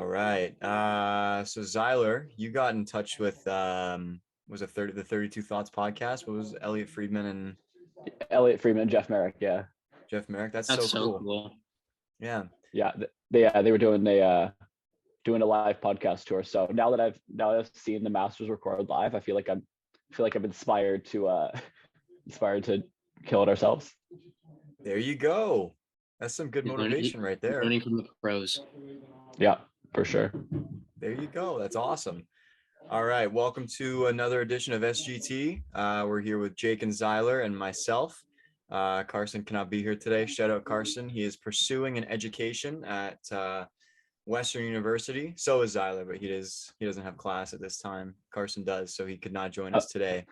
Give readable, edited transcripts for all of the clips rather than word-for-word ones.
right. So Zyler, you got in touch with was it the 32 Thoughts podcast? What was it? Elliot Friedman and Elliot Friedman and Jeff Merrick. Yeah. Jeff Merrick? That's That's so so cool. Yeah. Yeah. They were doing a live podcast tour. So now that I've seen the Masters record live, I feel like I'm inspired to kill it ourselves. There you go. That's some good motivation right there. Learning from the pros. Yeah, for sure. There you go. That's awesome. All right. Welcome to another edition of SGT. We're here with Jake and Zyler and myself. Carson cannot be here today. Shout out Carson. He is pursuing an education at Western University. So is Zyler, but he doesn't have class at this time. Carson does, so he could not join us today.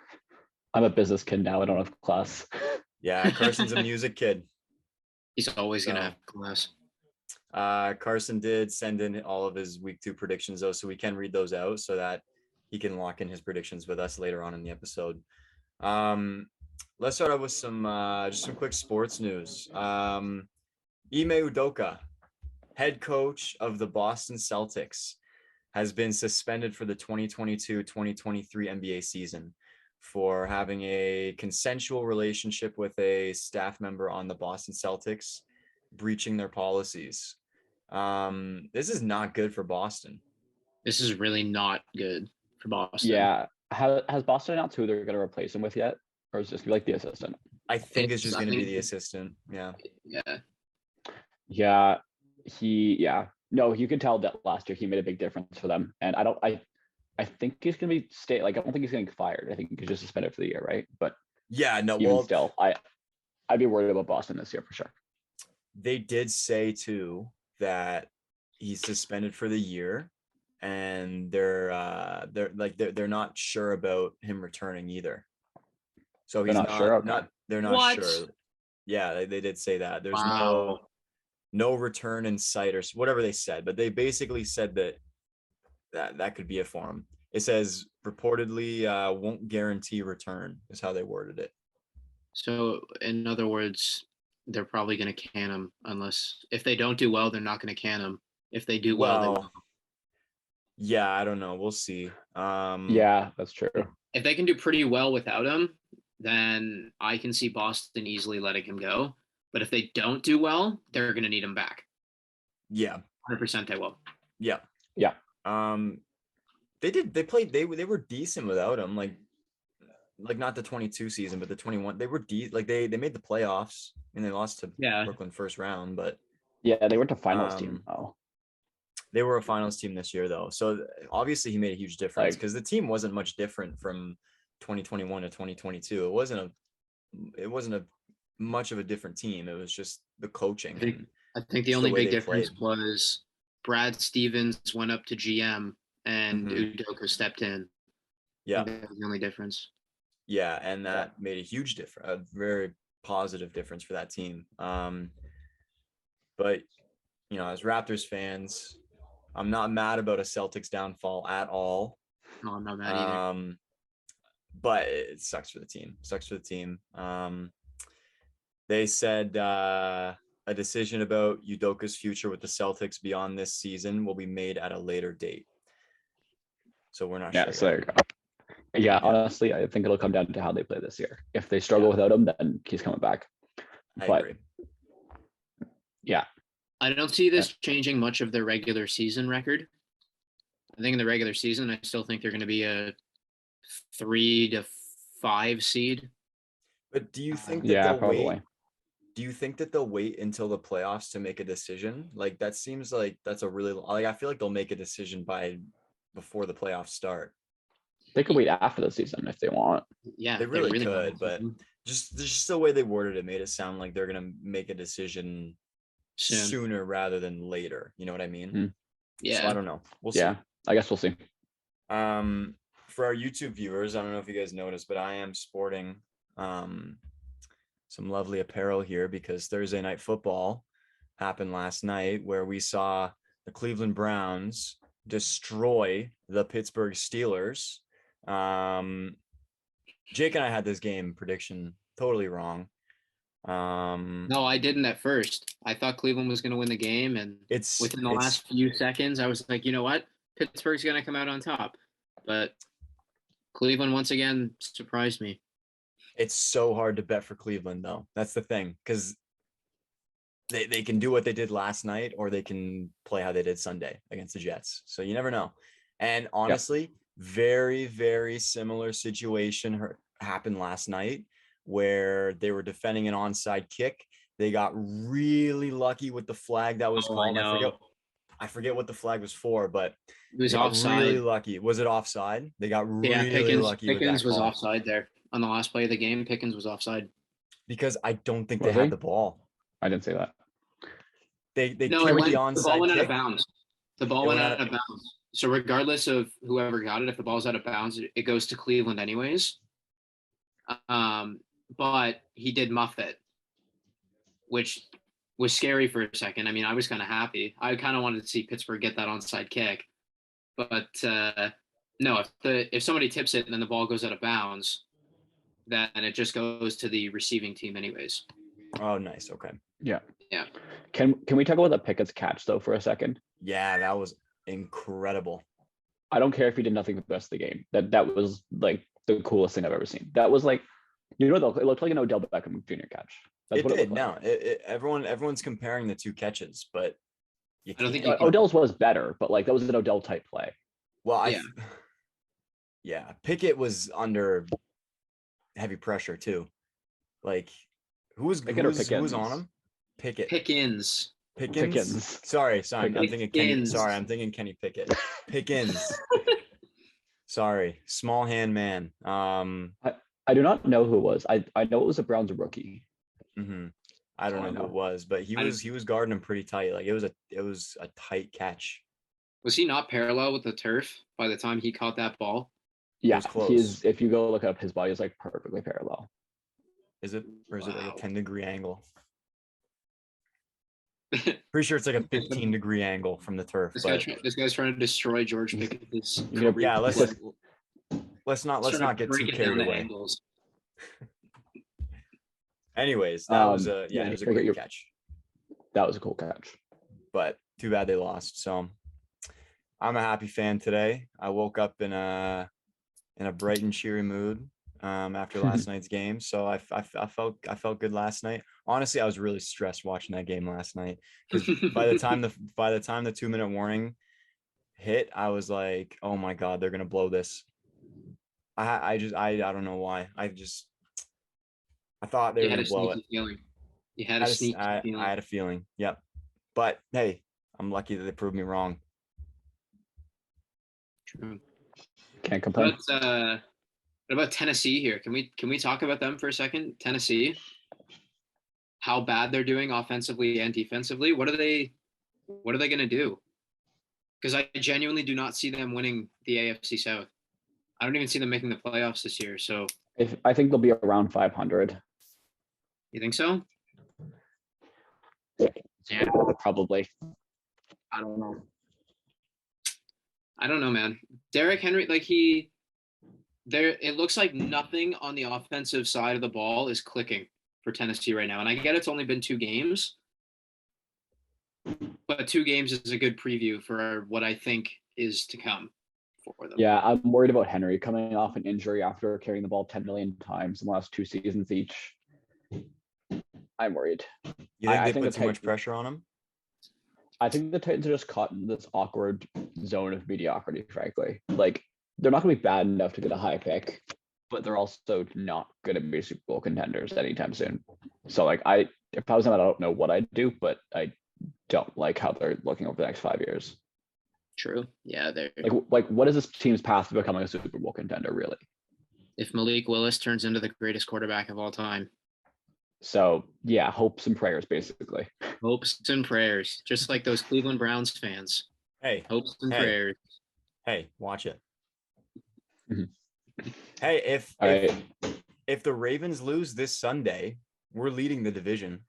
I'm a business kid now. I don't have class. Yeah, Carson's a music kid. He's always gonna have class. Carson did send in all of his week 2 predictions though, so we can read those out so that he can lock in his predictions with us later on in the episode. Let's start out with some just some quick sports news. Ime Udoka, head coach of the Boston Celtics, has been suspended for the 2022-2023 NBA season for having a consensual relationship with a staff member on the Boston Celtics, breaching their policies. This is not good for Boston. This is really not good for Boston. Yeah. Has Boston announced who they're going to replace him with yet? Or is it just like the assistant? I think it's just going to be the assistant. Yeah. Yeah. No, you can tell that last year he made a big difference for them. And I think he's going to be I don't think he's getting fired. I think he's just suspended for the year, right? But yeah, no, even still, I'd be worried about Boston this year for sure. They did say too that he's suspended for the year, and they're not sure about him returning either. So he's not sure. Okay. They're not sure. Yeah, they did say that. There's no return in sight or whatever they said, but they basically said that could be a form. It says reportedly won't guarantee return is how they worded it. So in other words, they're probably going to can him if they don't do well, they're not going to can him. If they do well, they will. Yeah, I don't know. We'll see. Yeah, that's true. If they can do pretty well without him, then I can see Boston easily letting him go. But if they don't do well, they're going to need him back. Yeah. 100% they will. Yeah. Yeah. They were decent without him. Like not the 22 season, but the 21. They were they made the playoffs and they lost to Brooklyn first round, but yeah, they weren't a finals team. Oh. They were a finals team this year though. So obviously he made a huge difference because the team wasn't much different from 2021 to 2022. It wasn't a much of a different team. It was just the coaching. I think the only big difference was Brad Stevens went up to GM and Udoka stepped in. Yeah. That was the only difference. Yeah, and that made a huge difference, a very positive difference for that team. But as Raptors fans, I'm not mad about a Celtics downfall at all. No, I'm not mad either. But it sucks for the team. They said a decision about Udoka's future with the Celtics beyond this season will be made at a later date. So we're not sure. So there you go. Yeah, honestly, I think it'll come down to how they play this year. If they struggle without him, then he's coming back. I agree. Yeah. I don't see this changing much of their regular season record. I think in the regular season, I still think they're going to be a 3 to 5 seed. But do you think that do you think that they'll wait until the playoffs to make a decision? Like that seems like that's a really I feel like they'll make a decision before the playoffs start. They could wait after the season if they want. Yeah, they really could, but just the way they worded it made it sound like they're gonna make a decision sooner rather than later. You know what I mean? Yeah. So I don't know. We'll see. Yeah, I guess we'll see. For our YouTube viewers, I don't know if you guys noticed, but I am sporting some lovely apparel here because Thursday Night Football happened last night where we saw the Cleveland Browns destroy the Pittsburgh Steelers. Jake and I had this game prediction totally wrong. No, I didn't at first. I thought Cleveland was going to win the game, and within the last few seconds, I was like, you know what? Pittsburgh's going to come out on top. But Cleveland once again surprised me. It's so hard to bet for Cleveland, though. That's the thing, because they can do what they did last night, or they can play how they did Sunday against the Jets. So you never know. And honestly, very, very similar situation happened last night where they were defending an onside kick. They got really lucky with the flag that was called. I forget what the flag was for, but it was they got offside. really lucky. Was it offside? They got really lucky. Pickens was offside there on the last play of the game. Pickens was offside because I don't think they had the ball. I didn't say that. They the onside. The ball went out of bounds. The ball went out of bounds. So regardless of whoever got it, if the ball's out of bounds, it goes to Cleveland anyways. But he did muff it, which was scary for a second. I mean, I was kind of happy. I kind of wanted to see Pittsburgh get that onside kick. But no, if somebody tips it and then the ball goes out of bounds, then it just goes to the receiving team anyways. Oh, nice. Okay. Yeah. Yeah. Can we talk about the Pickett's catch though for a second? Yeah, that was incredible. I don't care if he did nothing for the rest of the game. That was like the coolest thing I've ever seen. That was like, it looked like an Odell Beckham Jr. catch. That's it did. No, everyone's comparing the two catches, but I don't think Odell's was better, but like that was an Odell type play. Well, yeah, Pickett was under heavy pressure too. Like who was on him? Pickens. Sorry. I'm thinking Kenny. Sorry, I'm thinking Kenny Pickett. Pickens. Sorry, small hand man. I do not know who it was. I know it was a Browns rookie. Mm-hmm. I don't know who it was, but he was guarding him pretty tight. Like it was a tight catch. Was he not parallel with the turf by the time he caught that ball? Yeah, he is. If you go look up, his body is like perfectly parallel. Is it, or is it like a 10-degree angle? Pretty sure it's like a 15-degree angle from the turf. This guy's trying to destroy George Pickett's. Yeah, let's not get too carried away. Anyways, that was it was a great catch. That was a cool catch. But too bad they lost. So I'm a happy fan today. I woke up in a bright and cheery mood after last night's game. So I felt good last night. Honestly, I was really stressed watching that game last night because by the time the 2-minute warning hit, I was like, oh my God, they're gonna blow this. I don't know why. I thought they were gonna blow it. You had a sneaky feeling. I had a feeling. Yep. But hey, I'm lucky that they proved me wrong. True. Can't complain. What about Tennessee here? Can we talk about them for a second? Tennessee, how bad they're doing offensively and defensively. What are they going to do? Because I genuinely do not see them winning the AFC South. I don't even see them making the playoffs this year. So I think they'll be around 500. You think so? Yeah, probably. I don't know, man. Derrick Henry, it looks like nothing on the offensive side of the ball is clicking for Tennessee right now. And I get it's only been 2 games, but 2 games is a good preview for what I think is to come for them. Yeah, I'm worried about Henry coming off an injury after carrying the ball 10 million times in the last 2 seasons each. I'm worried. You think they put too much pressure on him? I think the Titans are just caught in this awkward zone of mediocrity, frankly. Like, they're not going to be bad enough to get a high pick, but they're also not going to be Super Bowl contenders anytime soon. So, like, if I was them, I don't know what I'd do, but I don't like how they're looking over the next 5 years. True. Yeah, they're like what is this team's path to becoming a Super Bowl contender, really? If Malik Willis turns into the greatest quarterback of all time. So, yeah, hopes and prayers, basically. Hopes and prayers, just like those Cleveland Browns fans. Hey. Hopes and prayers. Hey, watch it. Mm-hmm. Hey, if the Ravens lose this Sunday, we're leading the division.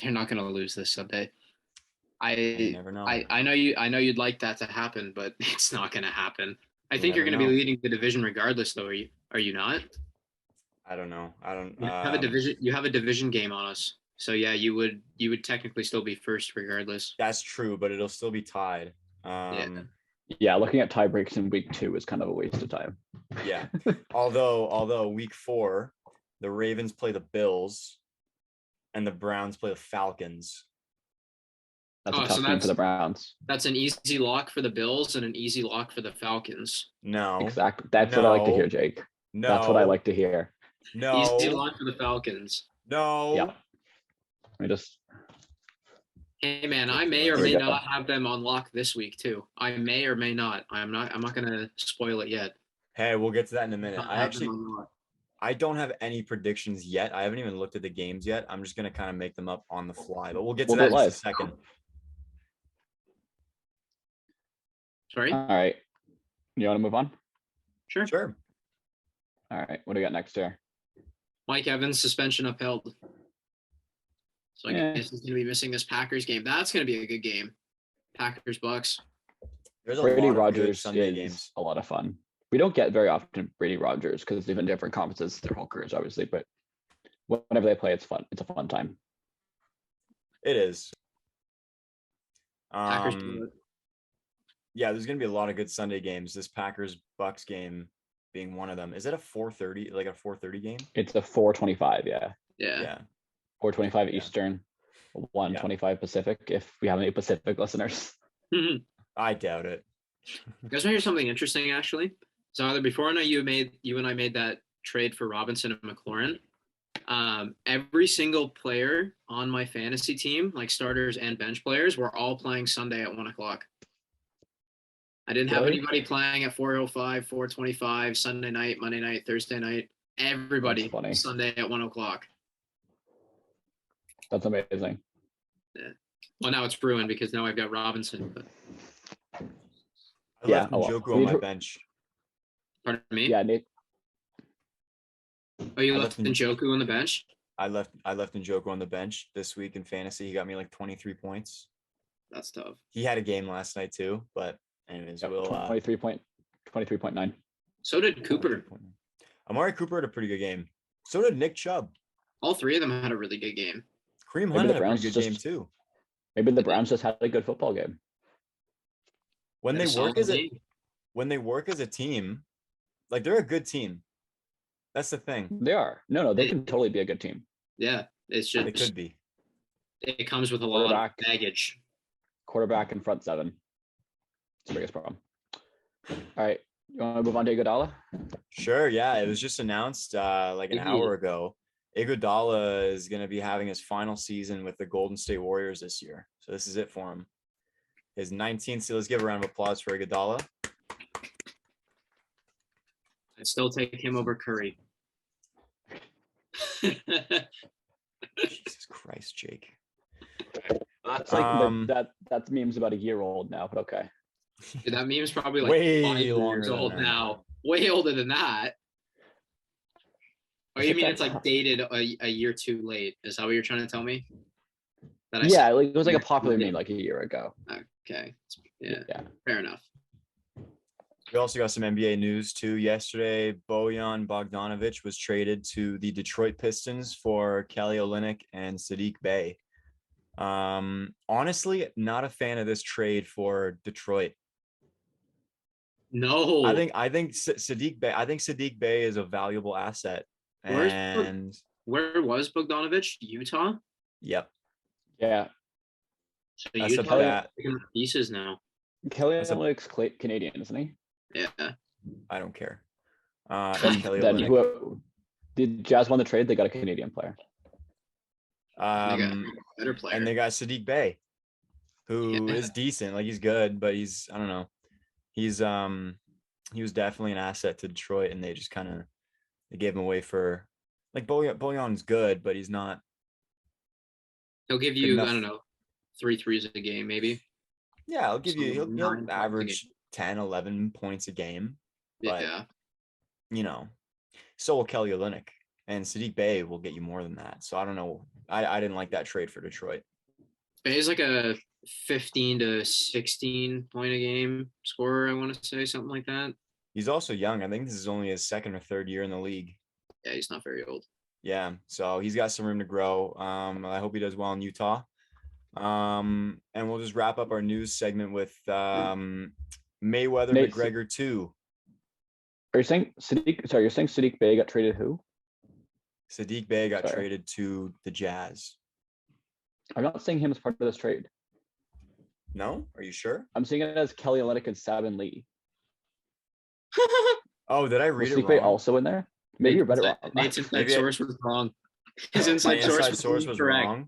They're not going to lose this Sunday. You never know. I know you'd like that to happen, but it's not going to happen. I think you're going to be leading the division regardless, though. Are you not? I don't know. I don't. You have a division. You have a division game on us. So yeah, you would technically still be first regardless. That's true, but it'll still be tied. Yeah. Yeah, looking at tie breaks in week 2 is kind of a waste of time. Yeah. Although week 4, the Ravens play the Bills, and the Browns play the Falcons. That's a tough game for the Browns. That's an easy lock for the Bills and an easy lock for the Falcons. No. Exactly. That's what I like to hear, Jake. No. That's what I like to hear. No. Easy lock for the Falcons. No. Yeah. Let me just. Hey man, I may or may not have them on lock this week too. I may or may not. I'm not gonna spoil it yet. Hey, we'll get to that in a minute. I don't have any predictions yet. I haven't even looked at the games yet. I'm just gonna kind of make them up on the fly, but we'll get to that in just a second. Sorry. All right. You want to move on? Sure. All right. What do we got next here? Mike Evans suspension upheld. So I guess he's going to be missing this Packers game. That's going to be a good game. Packers Bucks. There's a Brady lot of Rogers Sunday games. A lot of fun. We don't get very often Brady Rogers because they've been different conferences their whole careers, obviously. But whenever they play, it's fun. It's a fun time. It is. Packers. Yeah, there's going to be a lot of good Sunday games. This Packers Bucks game being one of them. Is it a 4:30, like a 4:30 game? It's a 4:25. Yeah. 4:25 Eastern, 1:25 Pacific. If we have any Pacific listeners, I doubt it. You guys want to hear something interesting? Actually, so either before I know you and I made that trade for Robinson and McLaurin. Every single player on my fantasy team, like starters and bench players, were all playing Sunday at 1:00. I didn't have anybody playing at 4:05, 4:25, Sunday night, Monday night, Thursday night. Everybody Sunday at 1:00. That's amazing. Yeah. Well, now it's Bruin because now I've got Robinson. But I left Njoku on my bench. Pardon me? Yeah, Nate. Oh, you left Njoku on the bench? I left Njoku on the bench this week in fantasy. He got me like 23 points. That's tough. He had a game last night too, but anyways, we'll 23.9. So did Cooper. Amari Cooper had a pretty good game. So did Nick Chubb. All three of them had a really good game. Kareem Hunt had a pretty good game too. Maybe the Browns just had a good football game. When they work as a team, like they're a good team. That's the thing. They are. No, they can totally be a good team. Yeah, it's just it could be. It comes with a lot of baggage. Quarterback and front seven. It's the biggest problem. All right. You want to move on to Iguodala? Sure, yeah. It was just announced like an hour ago. Iguodala is going to be having his final season with the Golden State Warriors this year. So this is it for him. His 19th. So let's give a round of applause for Iguodala. I'd still take him over Curry. Jesus Christ, Jake. That's like that meme's about a year old now, but okay. Dude, that meme's probably like way 5 years old now. Way older than that. Oh, you mean it's like dated a year too late? Is that what you're trying to tell me? Yeah, like it was like a popular meme like a year ago. Okay. Yeah. Fair enough. We also got some NBA news too. Yesterday, Bojan Bogdanovic was traded to the Detroit Pistons for Kelly Olynyk and Saddiq Bey. Honestly, not a fan of this trade for Detroit. No, I think Saddiq Bey is a valuable asset. And where was Bogdanovic? Utah? Yep. Yeah. So Utah picking up pieces now. Kelly Olynyk's Canadian, isn't he? Yeah. I don't care. Did Jazz won the trade? They got a Canadian player. They got a better player. And they got Saddiq Bey, who is decent. Like he's good, but he's I don't know. He's he was definitely an asset to Detroit, and they just kind of they gave him away for like Bojan's good, but he's not. He'll give you I don't know 3 threes a game maybe. Yeah, I'll give you. He'll average 10, 11 points a game. But, you know, so will Kelly Olynyk, and Saddiq Bey will get you more than that. So I don't know. I didn't like that trade for Detroit. Bey's like a 15 to 16 point a game scorer. I want to say something like that. He's also young. I think this is only his second or third year in the league. Yeah, he's not very old. Yeah, so he's got some room to grow. I hope he does well in Utah. And we'll just wrap up our news segment with Mayweather Nate, McGregor 2. Are you saying Sadiq? Sorry, you're saying Sadiq Bey got traded who? Sadiq Bey got Sorry. traded to the Jazz. I'm not saying him as part of this trade. No? Are you sure? I'm seeing it as Kelly Olynyk and Sabin Lee. Oh, did I read Was it Sadiq Bey wrong? also in there? Maybe you read it wrong. Nate's inside Maybe source was wrong. His My inside inside source source was was correct. wrong.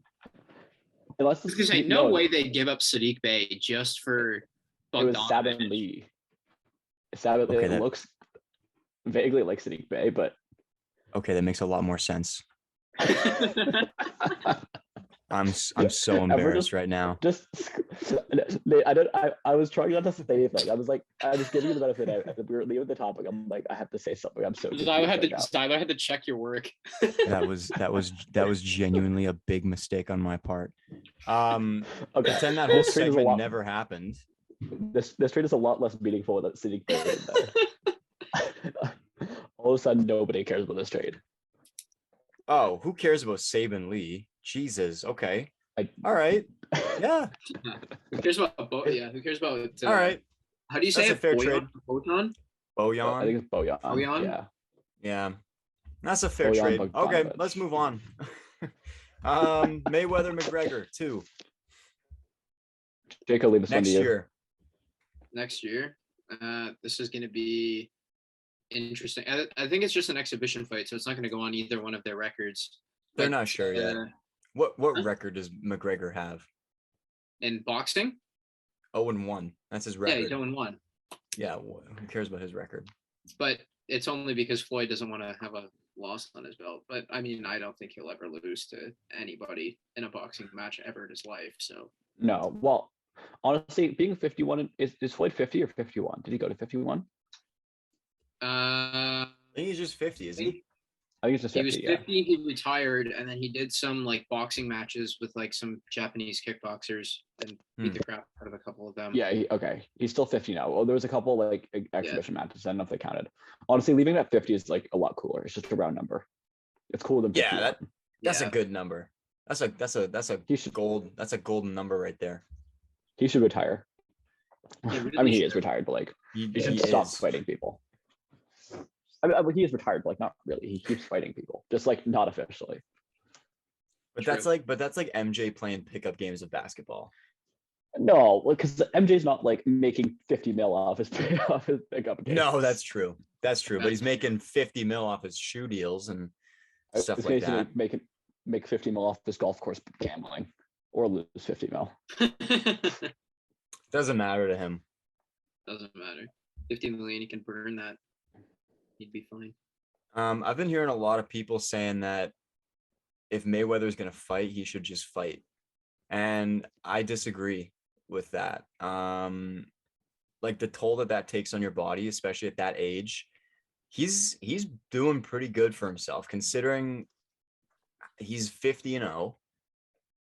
Unless I was gonna say, no way they'd give up Sadiq Bey just for It was Bogdanovich. Sabin Lee. Sabin Lee Okay, looks vaguely like Sadiq Bey, but Okay, that makes a lot more sense. I'm so embarrassed right now. just I was trying not to say anything. I was giving you the benefit. We were leaving the topic. I'm like, I have to say something. I'm so confused Styler had to check your work. That was genuinely a big mistake on my part. Okay. Pretend that whole This trade is a segment lot- never happened. This trade is a lot less meaningful without Sadiq Bey in there. All of a sudden, nobody cares about this trade. Oh, who cares about Sabin Lee? Jesus. Okay. I- All right. Yeah. Who cares about who cares about All right. how do you say That's a it? fair Bojan? trade. Bojan? I Bojan. think it's Bojan. Bojan? Yeah. Yeah. That's a fair Bojan trade. Okay, Bogdanovic. let's move on. Mayweather McGregor 2 Jacob, leave this one next to you. year. Next year. This is gonna be interesting. I think it's just an exhibition fight, so it's not gonna go on either one of their records. They're But, not sure yet. What record does McGregor have? In boxing? 0-1. That's his Yeah, record. he's 0-1. Yeah, who cares about his record? But it's only because Floyd doesn't want to have a loss on his belt. But I mean, I don't think he'll ever lose to anybody in a boxing match ever in his life. So No. Well, honestly, being 51 is Floyd 50 or 51? Did he go to 51? I think he's just 50, is he? I think it's just he 50. was Yeah. 50. He retired, and then he did some like boxing matches with like some Japanese kickboxers and beat the crap out of a couple of them. Yeah. Okay. He's still 50 now. Well, there was a couple like exhibition matches. I don't know if they counted. Honestly, leaving it at 50 is like a lot cooler. It's just a round number. It's cooler than 51. Yeah, that's a good number. That's a golden number right there. He should retire. He really I mean, he should. is retired, but like He he should stop is. fighting people. I mean, he is retired, but like not really. He keeps fighting people, just like not officially. But True. that's like MJ playing pickup games of basketball. No, because MJ's not like making 50 mil off his pickup games. No, that's true. That's true. But That's he's making 50 mil off his shoe deals and stuff It's like basically that. make 50 mil off this golf course gambling, or lose 50 mil. Doesn't matter to him. Doesn't matter. 50 million, he can burn that. He'd be fine. I've been hearing a lot of people saying that if Mayweather's gonna fight, he should just fight. And I disagree with that. Like the toll that takes on your body, especially at that age, he's doing pretty good for himself considering he's 50-0.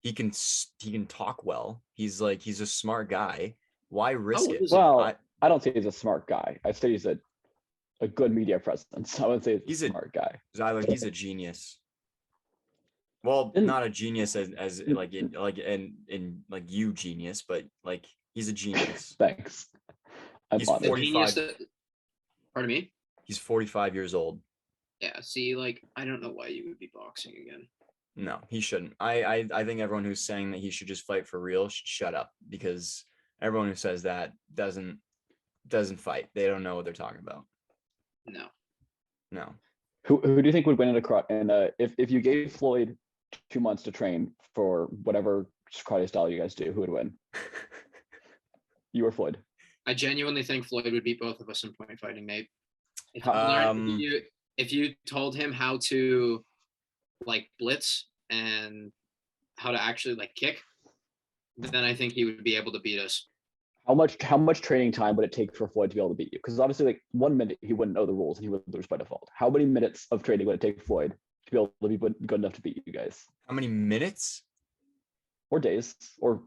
He can talk well. He's a smart guy. Why risk it? Well, I don't say he's a smart guy. I say he's a good media presence. I would say he's a smart guy. Zyler, he's a genius. Well, not a genius as like in like you genius, but like he's a genius. Thanks. He's 45. Pardon me? He's 45 years old. Yeah, see, like, I don't know why you would be boxing again. No, he shouldn't. I think everyone who's saying that he should just fight for real should shut up, because everyone who says that doesn't fight. They don't know what they're talking about. No. Who do you think would win in a karate? And if you gave Floyd 2 months to train for whatever karate style you guys do, who would win? You or Floyd? I genuinely think Floyd would beat both of us in point fighting, Nate. If you told him how to like blitz and how to actually like kick, then I think he would be able to beat us. How much training time would it take for Floyd to be able to beat you? Because obviously, like 1 minute he wouldn't know the rules and he would lose by default. How many minutes of training would it take Floyd to be able to be good enough to beat you guys? How many minutes? Or days or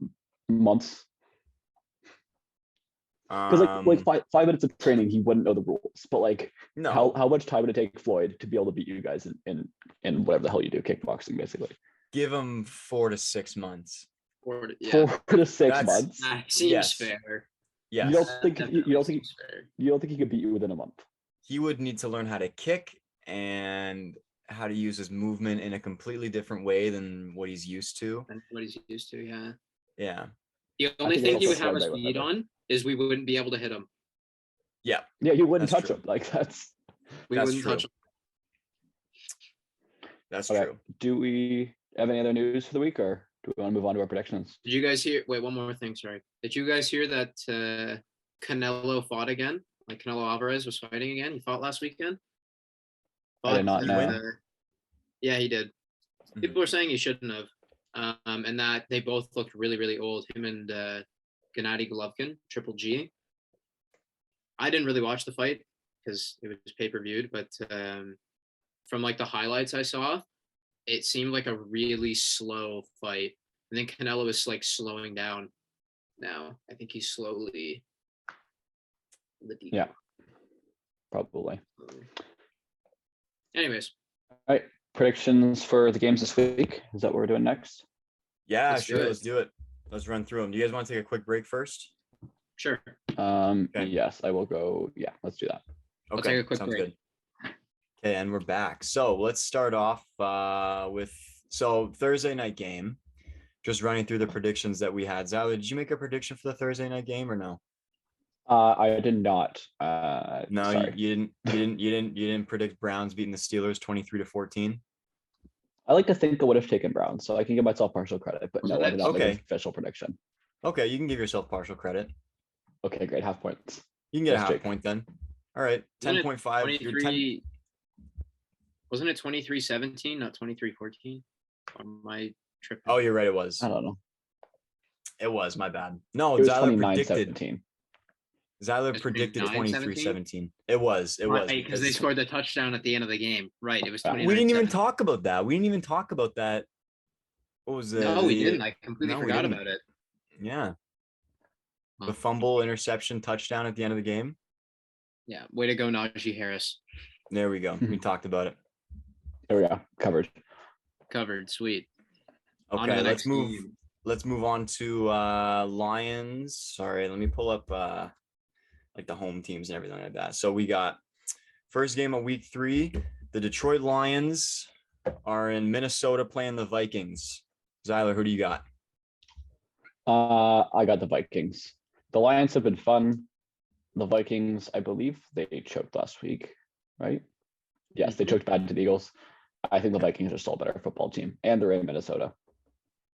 months? Because like five minutes of training, he wouldn't know the rules. But like, no, how much time would it take Floyd to be able to beat you guys in whatever the hell you do, kickboxing, basically? give him 4 to 6 months. 4 to 6 months. That seems fair. Yes. You don't think Fair. you don't think he could beat you within a month? He would need to learn how to kick and how to use his movement in a completely different way than what he's used to. And what he's used to, yeah. Yeah. The only thing he would have us Floyd beat on is we wouldn't be able to hit him. Yeah. Yeah, you wouldn't That's touch true. him. Like We wouldn't touch him. That's okay. true. Do we have any other news for the week, or do we want to move on to our predictions? Did you guys hear? Wait, one more thing. Sorry. Did you guys hear that Canelo fought again? Like Canelo Alvarez was fighting again. He fought last weekend. I did not know. Yeah, he did. People are saying he shouldn't have, and that they both looked really, really old. Him and Gennady Golovkin, Triple G. I didn't really watch the fight because it was pay-per-viewed, but from like the highlights I saw, it seemed like a really slow fight. And then Canelo is like slowing down now. I think he's slowly. Yeah, probably. Anyways. All right. Predictions for the games this week. Is that what we're doing next? Yeah, let's do it. Let's run through them. Do you guys want to take a quick break first? Sure. Okay. Yes, I will go. Yeah, let's do that. Okay, I'll take a quick sounds break. Good. Okay, and we're back. So let's start off with Thursday night game. Just running through the predictions that we had. Zyler, did you make a prediction for the Thursday night game or no? I did not. No, you didn't predict Browns beating the Steelers 23-14. I like to think I would have taken Browns, so I can give myself partial credit, but no, I did not make an official prediction. Okay, you can give yourself partial credit. Okay, great. Half points. You can get a half point then. All right, 10.5. Wasn't it 23-17, not 23-14? On my trip. Oh, you're right. It was. I don't know. It was my bad. No, it was Zyler predicted. 17. Zyler predicted 23-17. It was. Right, because they scored the touchdown at the end of the game. Right. It was 29. We didn't even talk about that. What was it? No, we didn't. I completely forgot about it. Yeah. The fumble, interception, touchdown at the end of the game. Yeah. Way to go, Najee Harris. There we go. We talked about it. There we go. Covered. Sweet. Okay, let's move. Let's move on to Lions. Sorry, let me pull up like the home teams and everything like that. So we got first game of week 3. The Detroit Lions are in Minnesota playing the Vikings. Zyler, who do you got? I got the Vikings. The Lions have been fun. The Vikings, I believe they choked last week, right? Yes, they choked bad to the Eagles. I think the Vikings are still a better football team, and they're in Minnesota.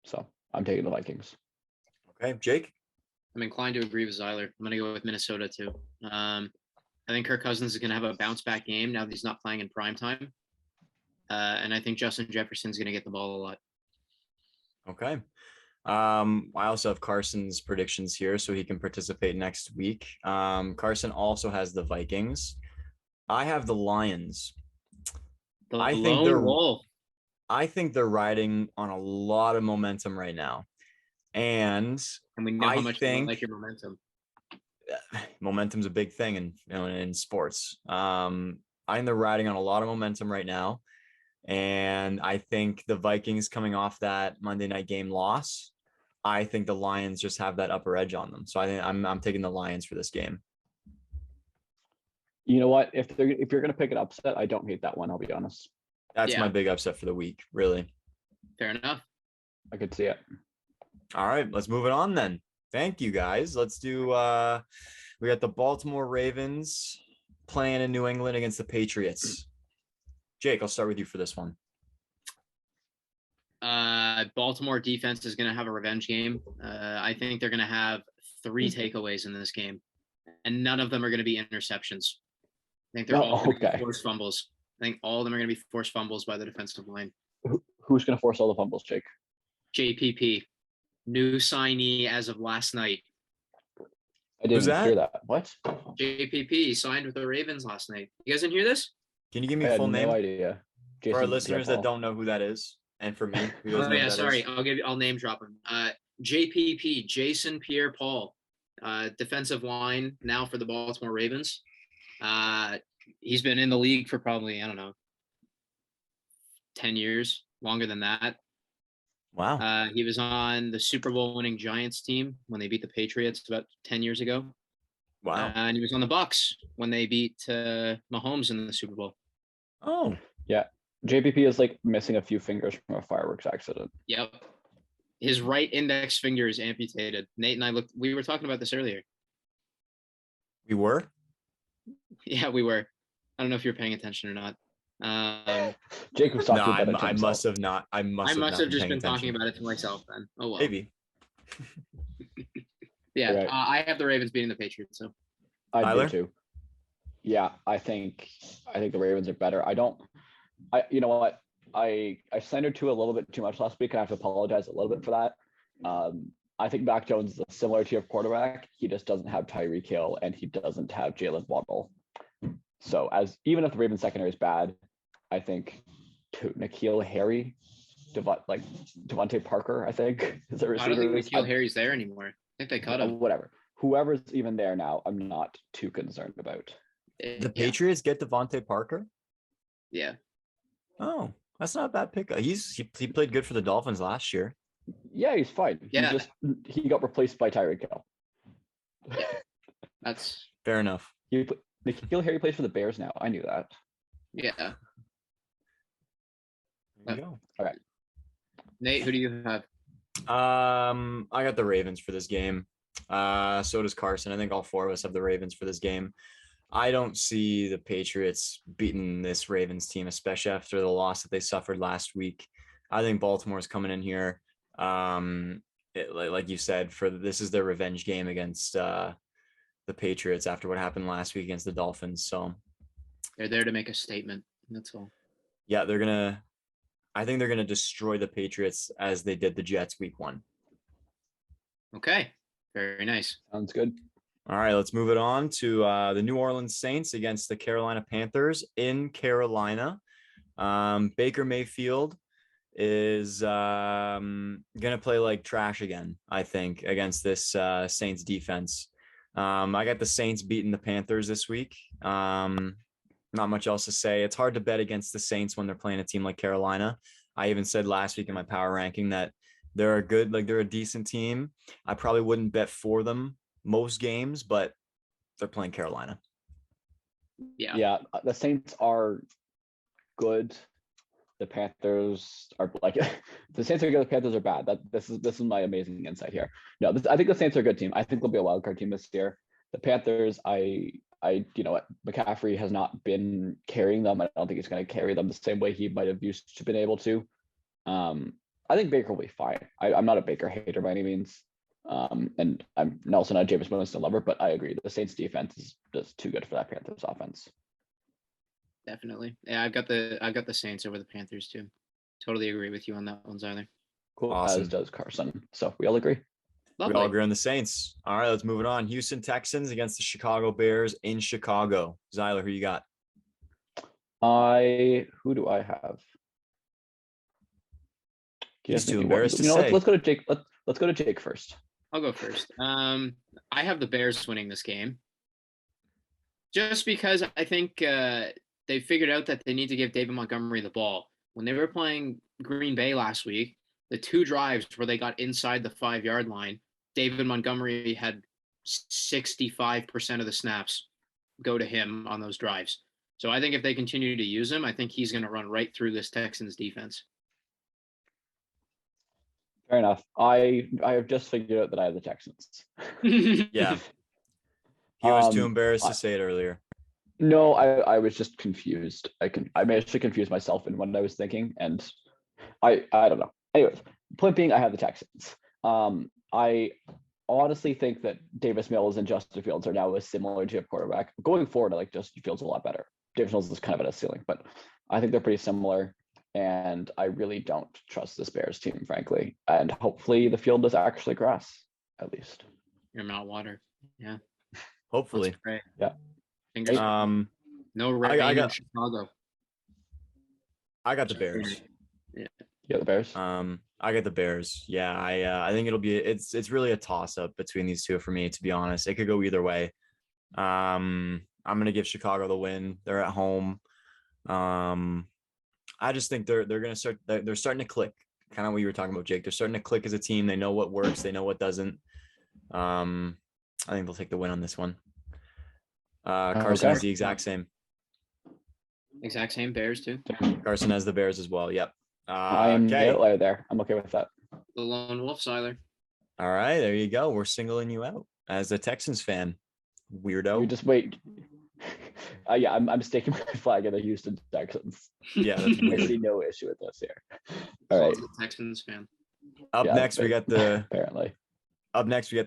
So I'm taking the Vikings. Okay, Jake? I'm inclined to agree with Zyler. I'm going to go with Minnesota too. I think Kirk Cousins is going to have a bounce back game now that he's not playing in prime time. And I think Justin Jefferson's going to get the ball a lot. Okay. I also have Carson's predictions here so he can participate next week. Carson also has the Vikings. I have the Lions. I think they're riding on a lot of momentum right now. And we know how much you like your momentum. Momentum's a big thing in sports. I think they're riding on a lot of momentum right now. And I think the Vikings coming off that Monday night game loss, I think the Lions just have that upper edge on them. So I think I'm taking the Lions for this game. You know what? If you're going to pick an upset, I don't hate that one. I'll be honest. That's my big upset for the week, really. Fair enough. I could see it. All right, let's move it on then. Thank you, guys. Let's do we got the Baltimore Ravens playing in New England against the Patriots. Jake, I'll start with you for this one. Baltimore defense is going to have a revenge game. I think they're going to have 3 takeaways in this game, and none of them are going to be interceptions. I think they're all going to be forced fumbles. I think all of them are going to be forced fumbles by the defensive line. Who's going to force all the fumbles, Jake? JPP, new signee as of last night. I didn't hear that. What? JPP signed with the Ravens last night. You guys didn't hear this? Can you give me a full name? No idea. For our listeners that don't know who that is, and for me, I'll name drop him. JPP, Jason Pierre-Paul. defensive line now for the Baltimore Ravens. He's been in the league for probably, I don't know, 10 years, longer than that. Wow. He was on the Super Bowl winning Giants team when they beat the Patriots about 10 years ago. Wow. And he was on the Bucks when they beat Mahomes in the Super Bowl. Oh, Yeah. JPP is like missing a few fingers from a fireworks accident. Yep. His right index finger is amputated. Nate and I we were talking about this earlier. we were? Yeah, we were. I don't know if you're paying attention or not. Jake was No, talking about it to I himself. must have not. I must I have must not have just paying been talking attention. about it to myself then. Oh well. Maybe. Yeah, Right. I have the Ravens beating the Patriots. So I Tyler? do too. Yeah, I think the Ravens are better. You know what? I slandered to a little bit too much last week, and I have to apologize a little bit for that. I think Mac Jones is a similar tier of quarterback. He just doesn't have Tyreek Hill, and he doesn't have Jalen Waddle. So even if the Ravens secondary is bad, I think N'Keal Harry, Devontae Parker, I think is a receiver. I don't think N'Keal Harry's there anymore. I think they cut him. Whatever. Whoever's even there now, I'm not too concerned about. The Patriots get Devontae Parker? Yeah. Oh, that's not a bad pick. He played good for the Dolphins last year. Yeah, he's fine. Yeah. He got replaced by Tyreek Hill. Yeah. That's fair enough. N'Keal Harry plays for the Bears now. I knew that. Yeah. There you go. All right. Nate, who do you have? I got the Ravens for this game. So does Carson. I think all four of us have the Ravens for this game. I don't see the Patriots beating this Ravens team, especially after the loss that they suffered last week. I think Baltimore's coming in here. Like you said, this is their revenge game against the Patriots after what happened last week against the Dolphins. So They're there to make a statement. That's all. yeah, I think they're gonna destroy the Patriots as they did the Jets week 1. Okay. Very nice. Sounds good. All right, let's move it on to the New Orleans Saints against the Carolina Panthers in Carolina. Baker Mayfield is going to play like trash again, I think, against this Saints defense. I got the Saints beating the Panthers this week. Not much else to say. It's hard to bet against the Saints when they're playing a team like Carolina. I even said last week in my power ranking that they're a decent team. I probably wouldn't bet for them most games, but they're playing Carolina. Yeah, the Saints are good. The Panthers are like the Saints are good. The Panthers are bad. This is my amazing insight here. No, I think the Saints are a good team. I think they'll be a wild card team this year. The Panthers, you know what, McCaffrey has not been carrying them. I don't think he's going to carry them the same way he might have used to been able to. I think Baker will be fine. I'm not a Baker hater by any means. And I'm also not a Jameis Winston lover, but I agree. The Saints defense is just too good for that Panthers offense. Definitely. Yeah, I've got the Saints over the Panthers too. Totally agree with you on that one, Zyler. Cool. Awesome. As does Carson. So we all agree. Lovely. We all agree on the Saints. All right, let's move it on. Houston Texans against the Chicago Bears in Chicago. Zyler, who you got? Who do I have? He's too embarrassed to say. Let's go to Jake. Let's go to Jake first. I'll go first. I have the Bears winning this game. Just because I think they figured out that they need to give David Montgomery the ball. When they were playing Green Bay last week, the 2 drives where they got inside the 5-yard line, David Montgomery had 65% of the snaps go to him on those drives. So I think if they continue to use him, I think he's going to run right through this Texans defense. Fair enough. I have just figured out that I have the Texans. Yeah. He was too embarrassed to say it earlier. No, I was just confused. I managed to confuse myself in what I was thinking, and I don't know. Anyways, point being, I have the Texans. I honestly think that Davis Mills and Justin Fields are now a similar to a quarterback. Going forward, I like Justin Fields a lot better. Davis Mills is kind of at a ceiling, but I think they're pretty similar. And I really don't trust this Bears team, frankly. And hopefully the field is actually grass, at least. Your mount water. Yeah. Hopefully. Yeah. Fingers no rain in Chicago. I got the Bears. Yeah. Yeah, the Bears. I I get the Bears. Yeah, I think it's really a toss up between these two for me, to be honest. It could go either way. I'm gonna give Chicago the win. They're at home. I just think they're gonna start. They're starting to click. Kind of what you were talking about, Jake. They're starting to click as a team. They know what works. They know what doesn't. I think they'll take the win on this one. Carson has the exact same. Exact same Bears too. Carson has the Bears as well. Yep. I'm the outlier there. I'm okay with that. The lone wolf, Siler. All right, there you go. We're singling you out as a Texans fan. Weirdo. You just wait. Yeah, I'm staking my flag in the Houston Texans. Yeah, that's I weird. see no issue with this here. All right. Texans fan. Up next, we got the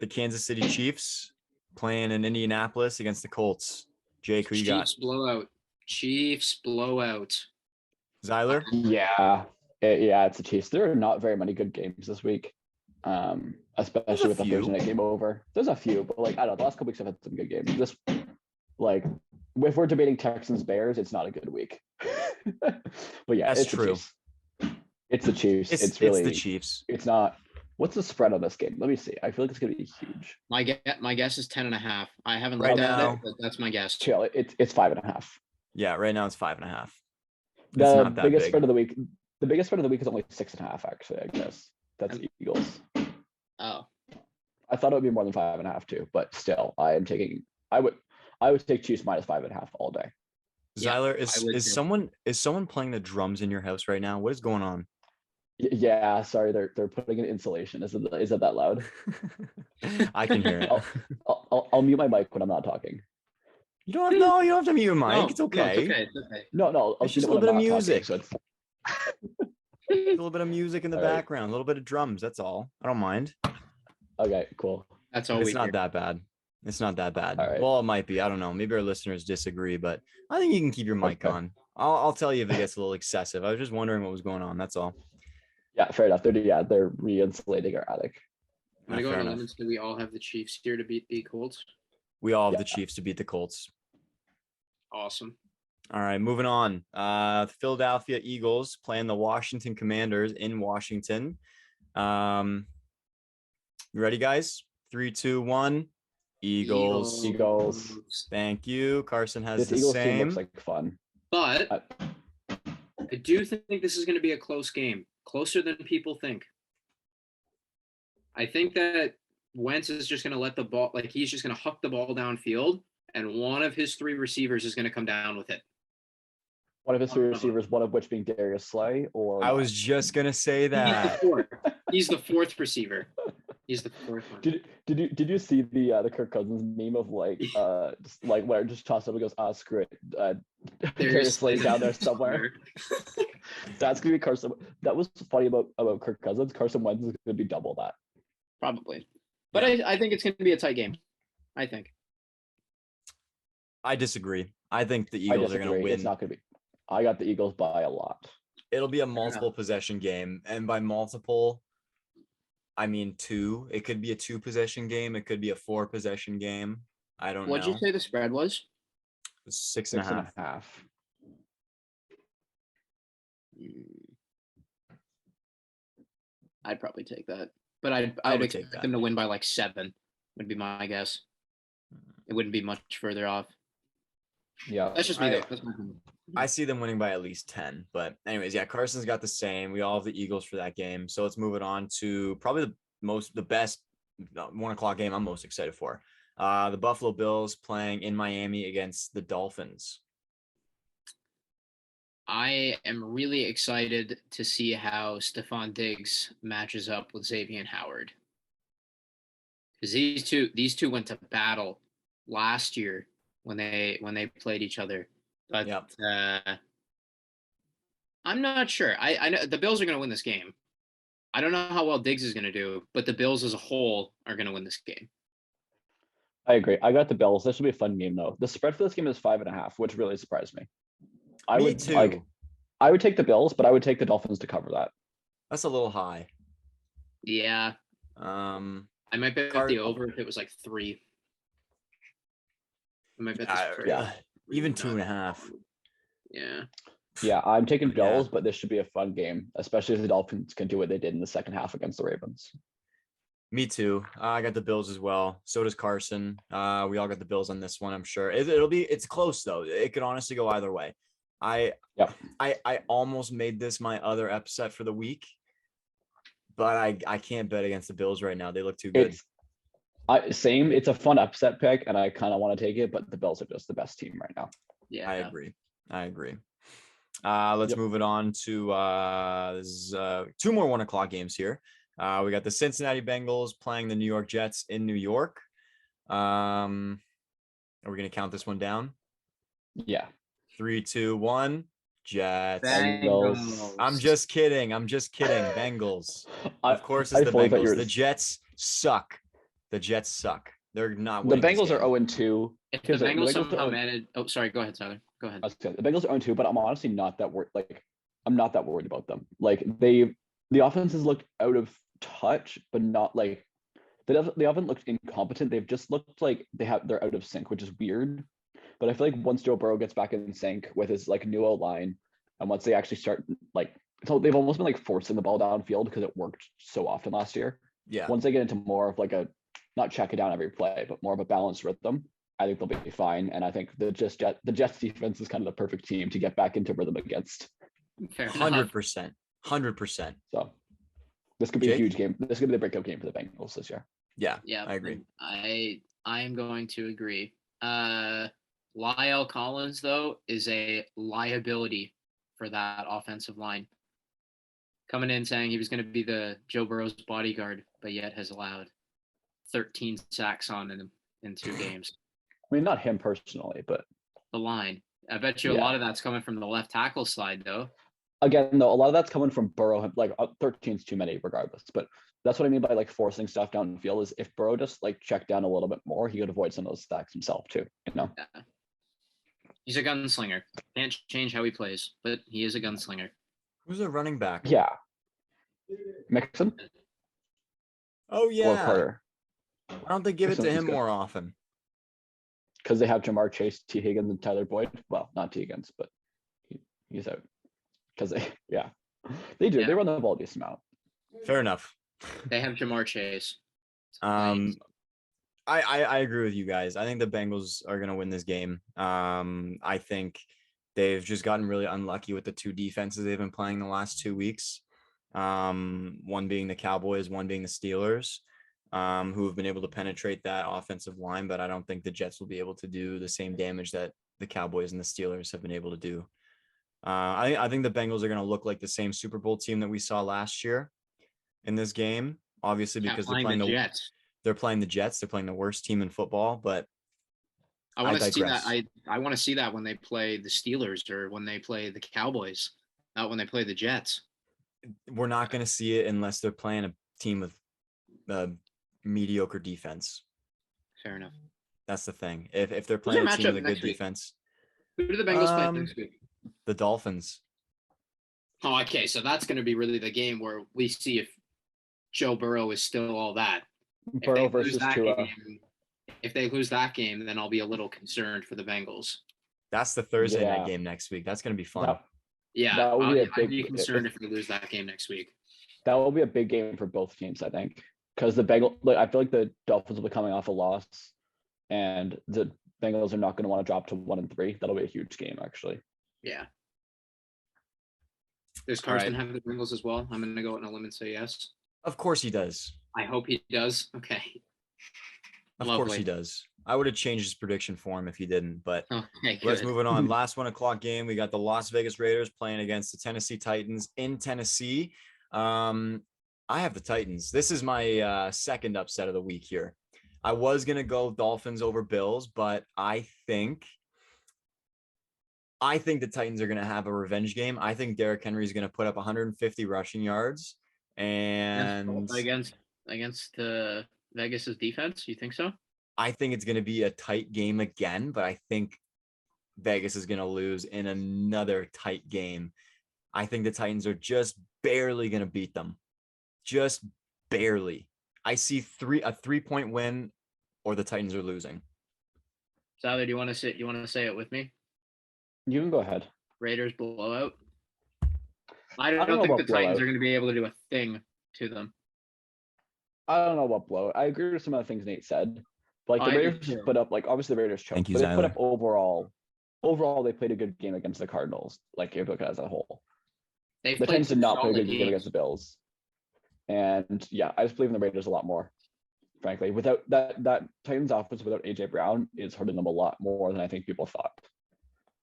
Kansas City Chiefs playing in Indianapolis against the Colts. Jake, who you got? Chiefs blowout. Zyler? Yeah, it's the Chiefs. There are not very many good games this week, especially with the Thursday night game over. There's a few, but like I don't know, the last couple weeks I've had some good games. This, like, if we're debating Texans Bears, it's not a good week. But yeah, that's true. It's the Chiefs. It's the Chiefs. It's not. What's the spread on this game? Let me see. I feel like it's gonna be huge. My guess is 10.5. I haven't right looked now, at it, but that's my guess. Chill. It's 5.5. Yeah, right now it's 5.5. The biggest spread of the week. The biggest spread of the week is only 6.5. Actually, I guess that's Eagles. Oh, I thought it would be more than 5.5 too, but still, I am taking. I would take Chiefs minus 5.5 all day. Zyler, is someone playing the drums in your house right now? What is going on? Yeah, sorry, they're putting in insulation. Is it that loud? I can hear it. I'll mute my mic when I'm not talking. You don't have to mute your mic. no, it's okay. No, it's okay. No. It's just a little bit of music. Talking, so a little bit of music in the background, a little bit of drums. That's all. I don't mind. Okay, cool. That's all. It's not that bad. It's not that bad. All right. Well, it might be. I don't know. Maybe our listeners disagree, but I think you can keep your mic on. I'll tell you if it gets a little excessive. I was just wondering what was going on. That's all. Yeah, fair enough. They're re-insulating our attic. I'm gonna go on a limit so we all have the Chiefs here to beat the Colts. We all have the Chiefs to beat the Colts. Awesome. All right, moving on. Philadelphia Eagles playing the Washington Commanders in Washington. You ready, guys? 3, 2, 1. Eagles. Thank you. Carson has the Eagles same. team looks like fun. But I do think this is going to be a close game. Closer than people think. I think that Wentz is just going to let the ball, like he's just going to huck the ball downfield, and one of his 3 receivers is going to come down with it. One of his 3 receivers, one of which being Darius Slay, or I was just going to say that. He's the 4th receiver. He's the 4th one. Did you see the Kirk Cousins meme of just like where it just tossed up and goes, screw it. Darius Slay down there somewhere. That's gonna be Carson. That was funny about Kirk Cousins. Carson Wentz is gonna be double that. Probably. But I think it's gonna be a tight game. I think. I disagree. I think the Eagles are gonna win. It's not gonna be. I got the Eagles by a lot. It'll be a multiple possession game, and by multiple, I mean 2. It could be a 2 possession game. It could be a 4 possession game. I don't know. What'd you say the spread was? 6.5. I'd probably take that, but I'd expect them to win by like 7. Would be my guess. It wouldn't be much further off. Yeah, that's just me though. I see them winning by at least 10. But anyways, yeah, Carson's got the same. We all have the Eagles for that game. So let's move it on to probably the best 1 o'clock game I'm most excited for. The Buffalo Bills playing in Miami against the Dolphins. I am really excited to see how Stephon Diggs matches up with Xavier Howard. Because these two went to battle last year when they played each other. But I'm not sure. I know the Bills are going to win this game. I don't know how well Diggs is going to do, but the Bills as a whole are going to win this game. I agree. I got the Bills. This will be a fun game, though. The spread for this game is 5.5, which really surprised me. I would take the Bills, but I would take the Dolphins to cover that. That's a little high. Yeah. I might bet the over if it was like 3. I might bet this 3. Yeah. Even 2.5. Yeah. Yeah, I'm taking But yeah. Bills, but this should be a fun game, especially if the Dolphins can do what they did in the second half against the Ravens. Me too. I got the Bills as well. So does Carson. We all got the Bills on this one, I'm sure. It's close though. It could honestly go either way. I almost made this my other upset for the week, but I can't bet against the Bills right now. They look too good. Same. It's a fun upset pick, and I kind of want to take it, but the Bills are just the best team right now. Yeah, I agree. Let's move it on to there's 2 more 1:00 games here. We got the Cincinnati Bengals playing the New York Jets in New York. Are we gonna count this one down? Yeah. 3, 2, 1. Jets. Bengals. I'm just kidding. Bengals. Of course, it's the Bengals. The Jets suck. They're not winning. The Bengals are 0-2. If the Bengals somehow managed, oh, sorry. Go ahead, Tyler. Go ahead. The Bengals are 0-2, but I'm honestly not that worried. I'm not that worried about them. The offenses looked out of touch, but not they haven't looked incompetent. They've just looked like they're out of sync, which is weird. But I feel like once Joe Burrow gets back in sync with his new O-line, and once they actually start so they've almost been forcing the ball downfield because it worked so often last year. Yeah. Once they get into more of a not check it down every play, but more of a balanced rhythm, I think they'll be fine. And I think the Jets defense is kind of the perfect team to get back into rhythm against. 100%. So this could be a huge game. This could be the breakout game for the Bengals this year. Yeah, I agree. I am going to agree. Lyle Collins, though, is a liability for that offensive line. Coming in saying he was going to be the Joe Burrow's bodyguard, but yet has allowed 13 sacks on him in 2 games. I mean, not him personally, but the line. I bet you a lot of that's coming from the left tackle side, though. Again, though, a lot of that's coming from Burrow. 13 is too many regardless. But that's what I mean by forcing stuff downfield is if Burrow just checked down a little bit more, he could avoid some of those sacks himself too, Yeah. He's a gunslinger. Can't change how he plays, but he is a gunslinger. Who's a running back? Yeah. Mixon? Oh, yeah. Or Carter? Why don't they give it to him more often? Because they have Jamar Chase, T. Higgins, and Tyler Boyd. Well, not T. Higgins, but he's out. Because they do. Yeah. They run the ball a decent amount. Fair enough. They have Jamar Chase. I agree with you guys. I think the Bengals are going to win this game. I think they've just gotten really unlucky with the 2 defenses they've been playing the last 2 weeks. One being the Cowboys, one being the Steelers, who have been able to penetrate that offensive line, but I don't think the Jets will be able to do the same damage that the Cowboys and the Steelers have been able to do. I think the Bengals are going to look like the same Super Bowl team that we saw last year in this game, obviously because they're playing the Jets. They're playing the Jets. They're playing the worst team in football, but I want to see that. I want to see that when they play the Steelers or when they play the Cowboys, not when they play the Jets. We're not going to see it unless they're playing a team with a mediocre defense. Fair enough. That's the thing. If they're playing a team with a good defense. Who do the Bengals play next week? The Dolphins. Oh, okay. So that's going to be really the game where we see if Joe Burrow is still all that. Burrow versus Tua. If they lose that game, then I'll be a little concerned for the Bengals. That's the Thursday night game next week. That's going to be fun. I'd be concerned if we lose that game next week. That will be a big game for both teams, I think, because I feel like the Dolphins will be coming off a loss, and the Bengals are not going to want to drop to 1-3. That'll be a huge game, actually. Yeah. Does Carson have the Bengals as well? I'm going to go on a limb and say yes. Of course he does. I hope he does. Okay. Of course he does. I would have changed his prediction for him if he didn't, but let's move it on. Last 1:00 game. We got the Las Vegas Raiders playing against the Tennessee Titans in Tennessee. I have the Titans. This is my second upset of the week here. I was going to go Dolphins over Bills, but I think the Titans are going to have a revenge game. I think Derrick Henry is going to put up 150 rushing yards and against Vegas's defense. You think so? I think it's going to be a tight game again, but I think Vegas is going to lose in another tight game. I think the Titans are just barely going to beat them. Just barely. I see a 3-point win or the Titans are losing. Tyler, do you want to say it with me? You can go ahead. Raiders blowout. I don't know think about the Titans blowout. are going to be able to do a thing to them. I don't know what blowout. I agree with some of the things Nate said. But like the I do Raiders too. just put up, like obviously the Raiders choked, Thank you, but they put Zyler. up overall they played a good game against the Cardinals. Like if you look at it as a whole, They've the played Titans did some not play a solid good game against games. the Bills. And yeah, I just believe in the Raiders a lot more. Frankly, without that Titans offense without AJ Brown is hurting them a lot more than I think people thought.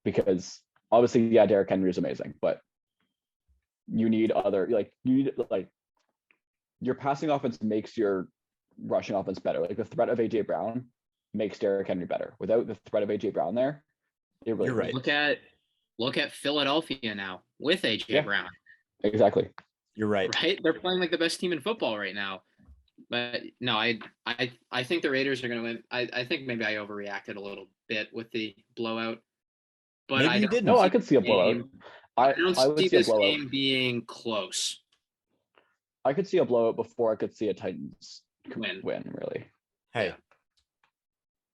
Because obviously, yeah, Derrick Henry is amazing, but you need your passing offense makes your rushing offense better. Like the threat of AJ Brown makes Derrick Henry better. Without the threat of AJ Brown there, it really You're right. Look at Philadelphia now with AJ Yeah. Brown. Exactly. You're right. Right? They're playing like the best team in football right now. But no, I think the Raiders are going to win. I think maybe I overreacted a little bit with the blowout. But Maybe I you don't didn't. No, I see could see a the blowout. game- I don't would see see a this blowout. game being close. I could see a blowout before I could see a Titans Win. really. Hey, Yeah.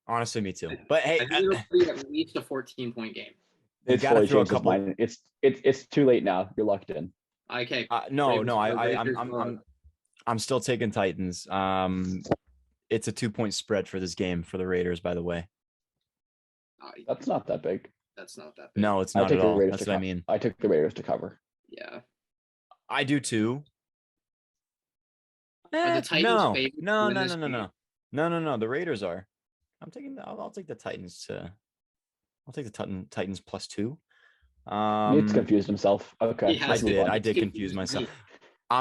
honestly, me too. But hey, I think it'll be at least a 14-point game. You It's gotta fully throw a changed his couple- mind. It's too late now. You're locked in. Okay. no, Ravens, the Raiders I'm blowout. I'm still taking Titans. It's a 2-point spread for this game for the Raiders, by the way. That's not that big. That's not that big. No, it's I not take at the all. Raiders That's to what I cover. mean. I took the Raiders to cover. Yeah. I do too. Are the Titans no, favored to no, win no, this no, no, game? no, no. The Raiders are. I'll take the Titans to. I'll take the Titans +2. Nate's confused himself. Okay, He I has let's move did. on. I did It's confuse confused myself.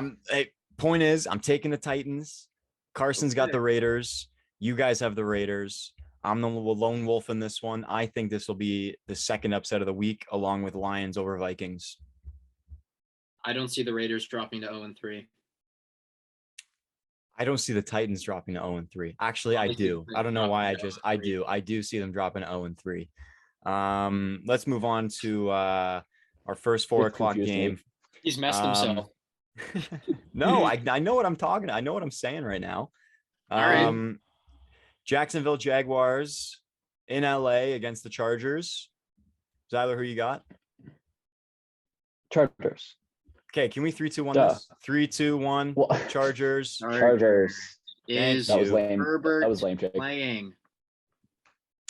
me. Hey, point is, I'm taking the Titans. Carson's got Okay. the Raiders. You guys have the Raiders. I'm the lone wolf in this one. I think this will be the second upset of the week, along with Lions over Vikings. I don't see the Raiders dropping to 0-3. I don't see the Titans dropping to 0-3. Actually, I do. I don't know why. I do. I do see them dropping to 0-3. Let's move on to our first 4 It's o'clock confused me. game. He's messed himself. No, I know what I'm talking. I know what I'm saying right now. All right. Jacksonville Jaguars in LA against the Chargers. Zyler, who you got? Chargers. Okay, can we 3, 2, 1 Duh. this? 3, 2, 1. Well, Chargers. Chargers. Is That was lame. Herbert That was lame, Jake. playing?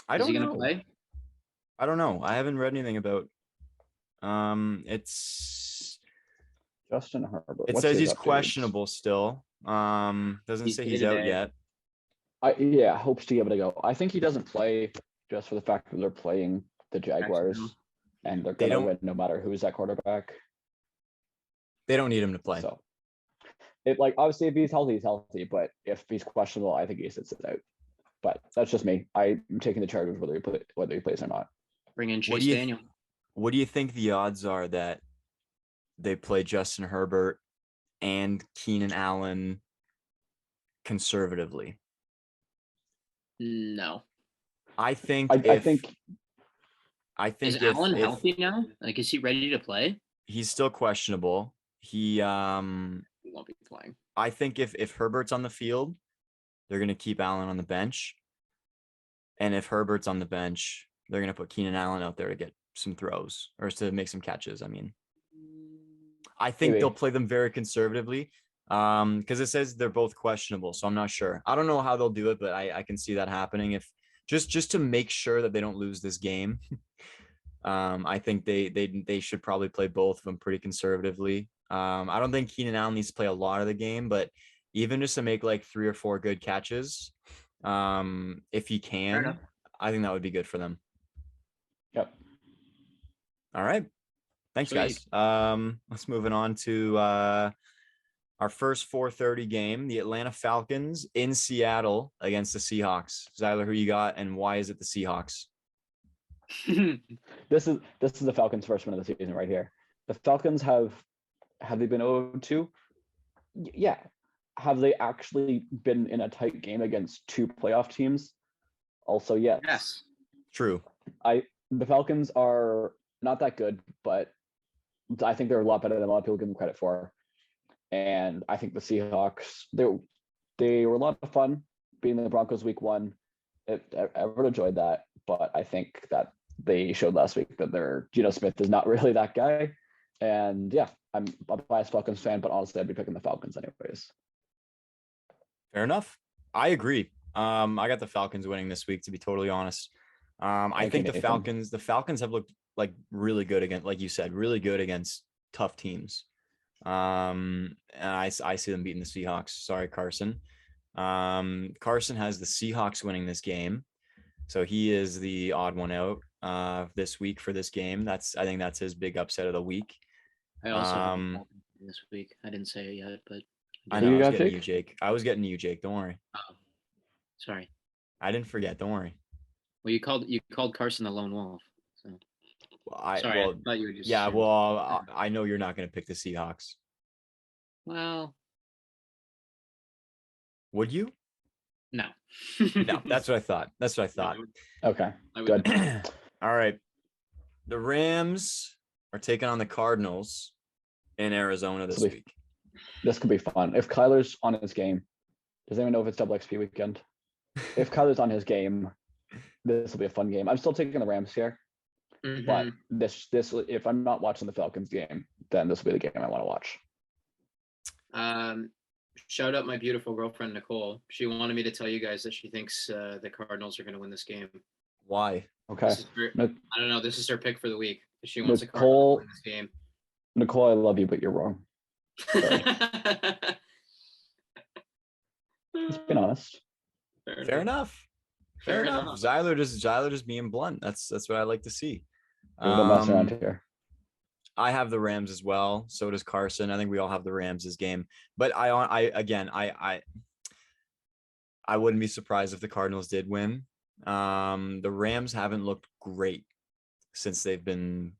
I Is don't he gonna know. play? I don't know. I haven't read anything about. It's. Justin Herbert. It What's says his he's updates? questionable still. Doesn't He's say he's out day-to-day. yet. Yeah, hopes to be able to go. I think he doesn't play just for the fact that they're playing the Jaguars Jacksonville. and they're They gonna don't- win no matter who's at quarterback. They don't need him to play. So obviously if he's healthy, but if he's questionable, I think he sits it out. But that's just me. I'm taking the Chargers whether he plays or not. Bring in What Chase do you Daniel. What do you think the odds are that they play Justin Herbert and Keenan Allen conservatively? No. I think I if think Is if Allen healthy now? Like, is he ready to play? he's still questionable. He He won't be playing. I think if Herbert's on the field, they're gonna keep Allen on the bench. And if Herbert's on the bench, they're gonna put Keenan Allen out there to get some throws or to make some catches. I mean, I think Maybe. they'll play them very conservatively. Because it says they're both questionable, so I'm not sure. I don't know how they'll do it, but I can see that happening if just to make sure that they don't lose this game. I think they should probably play both of them pretty conservatively. I don't think Keenan Allen needs to play a lot of the game, but even just to make like 3 or 4 good catches, if he Fair can, enough. I think that would be good for them. Yep. All right. Thanks, Sweet. guys. Let's move on to our first 4:30 game, the Atlanta Falcons in Seattle against the Seahawks. Zyler, who you got, and why is it the Seahawks? This is the Falcons' first win of the season right here. The Falcons have they been 0-2? Yeah. Have they actually been in a tight game against 2 playoff teams? Also, yes. Yes. True. The Falcons are not that good, but I think they're a lot better than a lot of people give them credit for. And I think the Seahawks, they were a lot of fun beating the Broncos week 1. I really enjoyed that, but I think that they showed last week that their Geno Smith is not really that guy. And yeah, I'm a biased Falcons fan, but honestly, I'd be picking the Falcons anyways. Fair enough. I agree. I got the Falcons winning this week, to be totally honest. I think the Falcons have looked like really good against, like you said, really good against tough teams. And I see them beating the Seahawks. Sorry, Carson. Carson has the Seahawks winning this game. So he is the odd one out this week for this game. I think that's his big upset of the week. I also this week. I didn't say it yet, but I know. I was getting you, Jake. I was getting you, Jake. Don't worry. Oh, sorry. I didn't forget. Don't worry. Well, you called Carson the lone wolf. So. Well, I thought you were just. Yeah. Well, I know you're not going to pick the Seahawks. Well. Would you? No. No, that's what I thought. Okay, good. All right. The Rams are taking on the Cardinals in Arizona this week. This could be fun. If Kyler's on his game, does anyone know if it's double XP weekend? If Kyler's on his game, this will be a fun game. I'm still taking the Rams here, but this if I'm not watching the Falcons game, then this will be the game I want to watch. Shout out my beautiful girlfriend Nicole. She wanted me to tell you guys that she thinks the Cardinals are going to win this game. Why? Okay. I don't know. This is her pick for the week. She wants the Cardinals to win this game. Nicole, I love you, but you're wrong. Just being honest. Fair enough. Zyler just being blunt. That's what I like to see. Don't mess around here. I have the Rams as well. So does Carson. I think we all have the Rams this game. But I wouldn't be surprised if the Cardinals did win. The Rams haven't looked great since they've been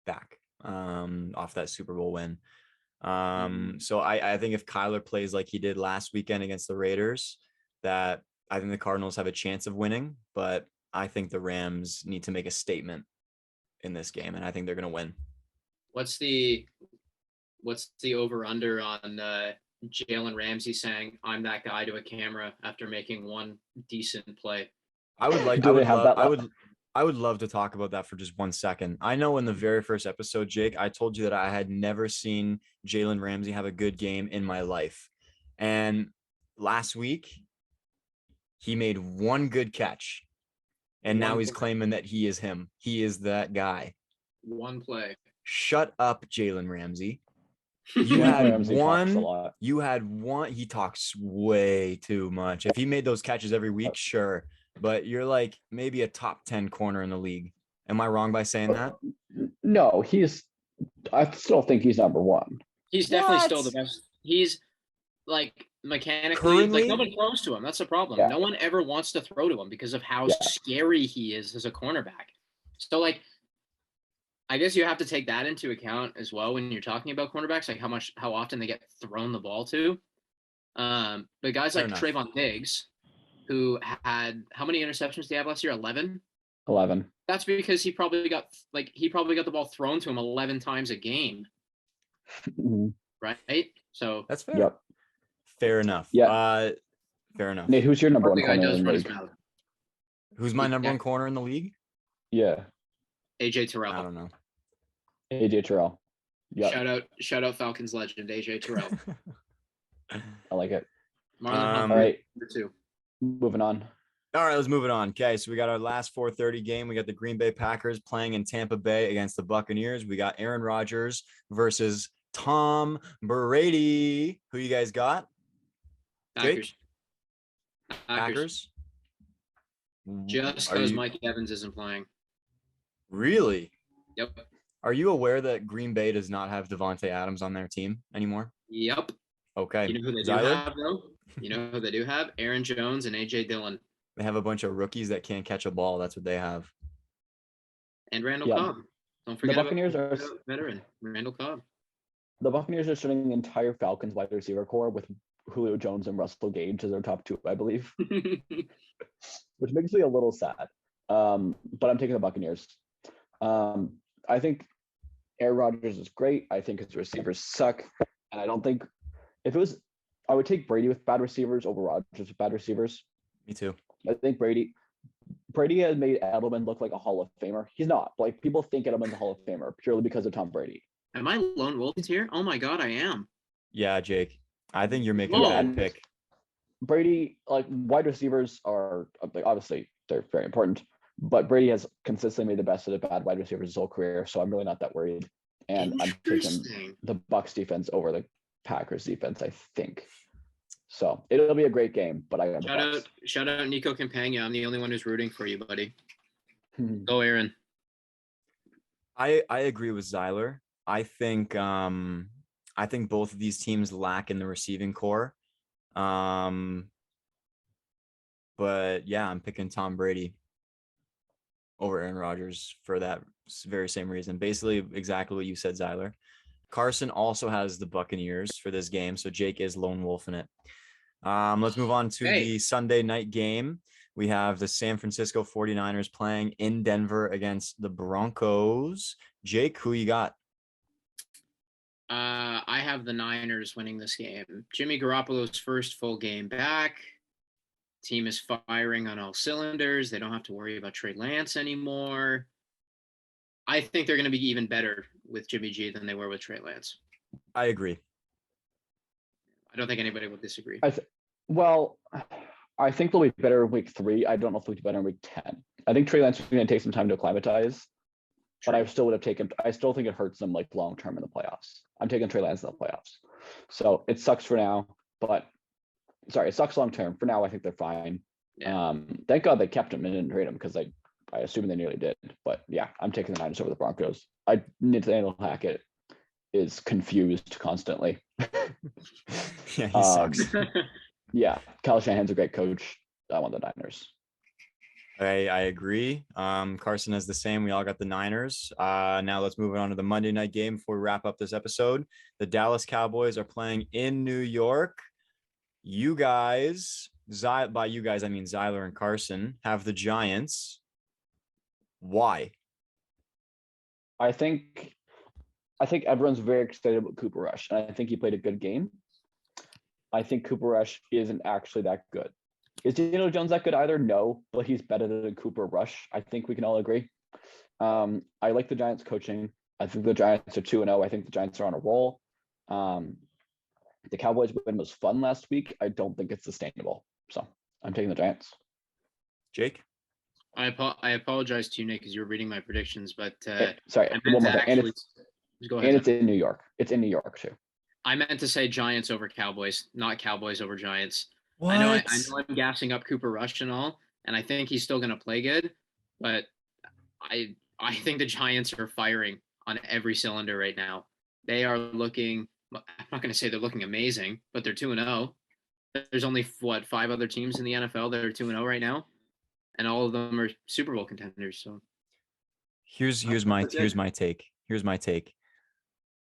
back off that Super Bowl win. So I think if Kyler plays like he did last weekend against the Raiders, that I think the Cardinals have a chance of winning. But I think the Rams need to make a statement in this game, and I think they're going to win. What's the over under on Jalen Ramsey saying "I'm that guy" to a camera after making one decent play? I would love to talk about that for just 1 second. I know in the very first episode, Jake, I told you that I had never seen Jalen Ramsey have a good game in my life. And last week, he made one good catch. And now he's claiming that he is him. He is that guy. One play. Shut up, Jalen Ramsey. You had one. You had one. He talks way too much. If he made those catches every week, sure. But you're like maybe a top 10 corner in the league. Am I wrong by saying that? No, I still think he's number one. He's definitely still the best. He's like mechanically, like nobody throws to him. That's the problem. Yeah. No one ever wants to throw to him because of how scary he is as a cornerback. So like, I guess you have to take that into account as well when you're talking about cornerbacks, like how often they get thrown the ball to. But guys like Trayvon Diggs, who had how many interceptions did he have last year? 11. 11. That's because he probably got the ball thrown to him 11 times a game. Right? So that's fair. Yep. Fair enough. Yeah. Fair enough. Nate, who's your number one corner in the league? Who's my number one corner in the league? Yeah. AJ Terrell. I don't know. AJ Terrell. Yeah. Shout out Falcons legend AJ Terrell. I like it. All right. Moving on. All right, let's move it on. Okay, so we got our last 4:30 game. We got the Green Bay Packers playing in Tampa Bay against the Buccaneers. We got Aaron Rodgers versus Tom Brady. Who you guys got? Packers. Jake? Packers. Just because Mike Evans isn't playing. Really? Yep. Are you aware that Green Bay does not have Devontae Adams on their team anymore? Yep. Okay. You know who they do have, though? You know who they do have? Aaron Jones and A.J. Dillon. They have a bunch of rookies that can't catch a ball. That's what they have. And Randall Cobb. Don't forget the Buccaneers about veteran Randall Cobb. The Buccaneers are starting the entire Falcons wide receiver core with Julio Jones and Russell Gage as their top two, I believe, which makes me a little sad. But I'm taking the Buccaneers. I think Aaron Rodgers is great. I think his receivers suck. And I don't think I would take Brady with bad receivers over Rodgers with bad receivers. Me too. I think Brady Brady has made Edelman look like a Hall of Famer. He's not. Like, people think Edelman's a Hall of Famer purely because of Tom Brady. Am I lone wolf here? Oh my god, I am. Yeah, Jake. I think you're making Whoa. a good pick. Brady, like, wide receivers are, like, obviously they're very important, but Brady has consistently made the best of the bad wide receivers his whole career, so I'm really not that worried. And I'm taking Interesting. the Bucs defense over the Packers defense, I think. So it'll be a great game, but I got the Bucs. Shout out Nico Campagna. I'm the only one who's rooting for you, buddy. Go, Aaron. I agree with Zyler. I think both of these teams lack in the receiving core. But yeah, I'm picking Tom Brady over Aaron Rodgers for that very same reason. Basically, exactly what you said, Zyler. Carson also has the Buccaneers for this game, so Jake is lone wolf in it. Let's move on to the Sunday night game. We have the San Francisco 49ers playing in Denver against the Broncos. Jake, who you got? I have the Niners winning this game. Jimmy Garoppolo's first full game back. Team is firing on all cylinders. They don't have to worry about Trey Lance anymore. I think they're going to be even better with Jimmy G than they were with Trey Lance. I agree. I don't think anybody will disagree. I think they'll be better in week 3. I don't know if they'll be better in week 10. I think Trey Lance is going to take some time to acclimatize, but I still would have taken. I still think it hurts them like long term in the playoffs. I'm taking Trey Lance in the playoffs. So it sucks for now, but it sucks long term. For now, I think they're fine. Yeah. Thank God they kept him and didn't trade him, because I assume they nearly did. But yeah, I'm taking the Niners over the Broncos. Nathaniel Hackett is confused constantly. Yeah, he sucks. Yeah, Kyle Shanahan's a great coach. I want the Niners. I agree. Carson has the same. We all got the Niners. Now let's move on to the Monday night game before we wrap up this episode. The Dallas Cowboys are playing in New York. You guys, by you guys, I mean Zyler and Carson, have the Giants. Why? I think everyone's very excited about Cooper Rush, and I think he played a good game. I think Cooper Rush isn't actually that good. Is Daniel Jones that good either? No, but he's better than Cooper Rush. I think we can all agree. I like the Giants coaching. I think the Giants are 2-0. I think the Giants are on a roll. The Cowboys win was fun last week. I don't think it's sustainable. So I'm taking the Giants. Jake? I apologize to you, Nick, because you were reading my predictions, but sorry, one more thing. Go ahead. And it's in New York. It's in New York too. I meant to say Giants over Cowboys, not Cowboys over Giants. What? I know I'm gassing up Cooper Rush and all, and I think he's still going to play good, but I think the Giants are firing on every cylinder right now. They are looking. I'm not going to say they're looking amazing, but they're 2-0. There's only 5 other teams in the NFL that are 2-0 right now, and all of them are Super Bowl contenders. So here's my take. Here's my take.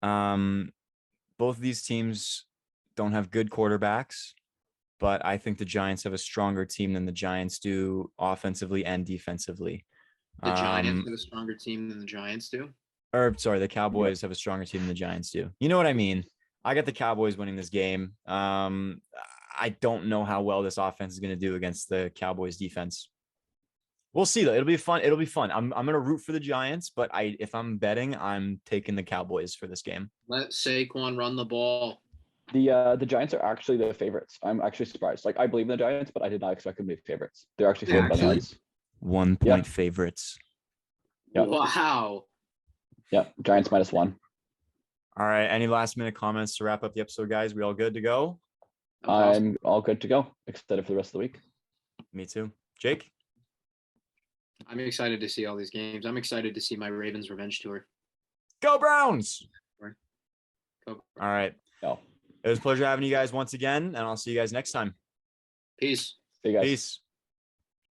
Both of these teams don't have good quarterbacks, but I think the Giants have a stronger team than the Giants do offensively and defensively. The Giants have a stronger team than the Giants do? Or sorry, the Cowboys have a stronger team than the Giants do. You know what I mean? I got the Cowboys winning this game. I don't know how well this offense is going to do against the Cowboys defense. We'll see though. It'll be fun. I'm going to root for the Giants, but if I'm betting, I'm taking the Cowboys for this game. Let Saquon run the ball. The Giants are actually the favorites. I'm actually surprised. Like, I believe in the Giants, but I did not expect them to be favorites. They're actually favored by the odds. 1 point favorites. Yep. Wow. Yep. Giants -1. All right. Any last minute comments to wrap up the episode, guys? We all good to go? I'm all good to go, excited for the rest of the week. Me too. Jake? I'm excited to see all these games. I'm excited to see my Ravens revenge tour. Go Browns! Go. All right. Go. It was a pleasure having you guys once again, and I'll see you guys next time. Peace. See you guys. Peace.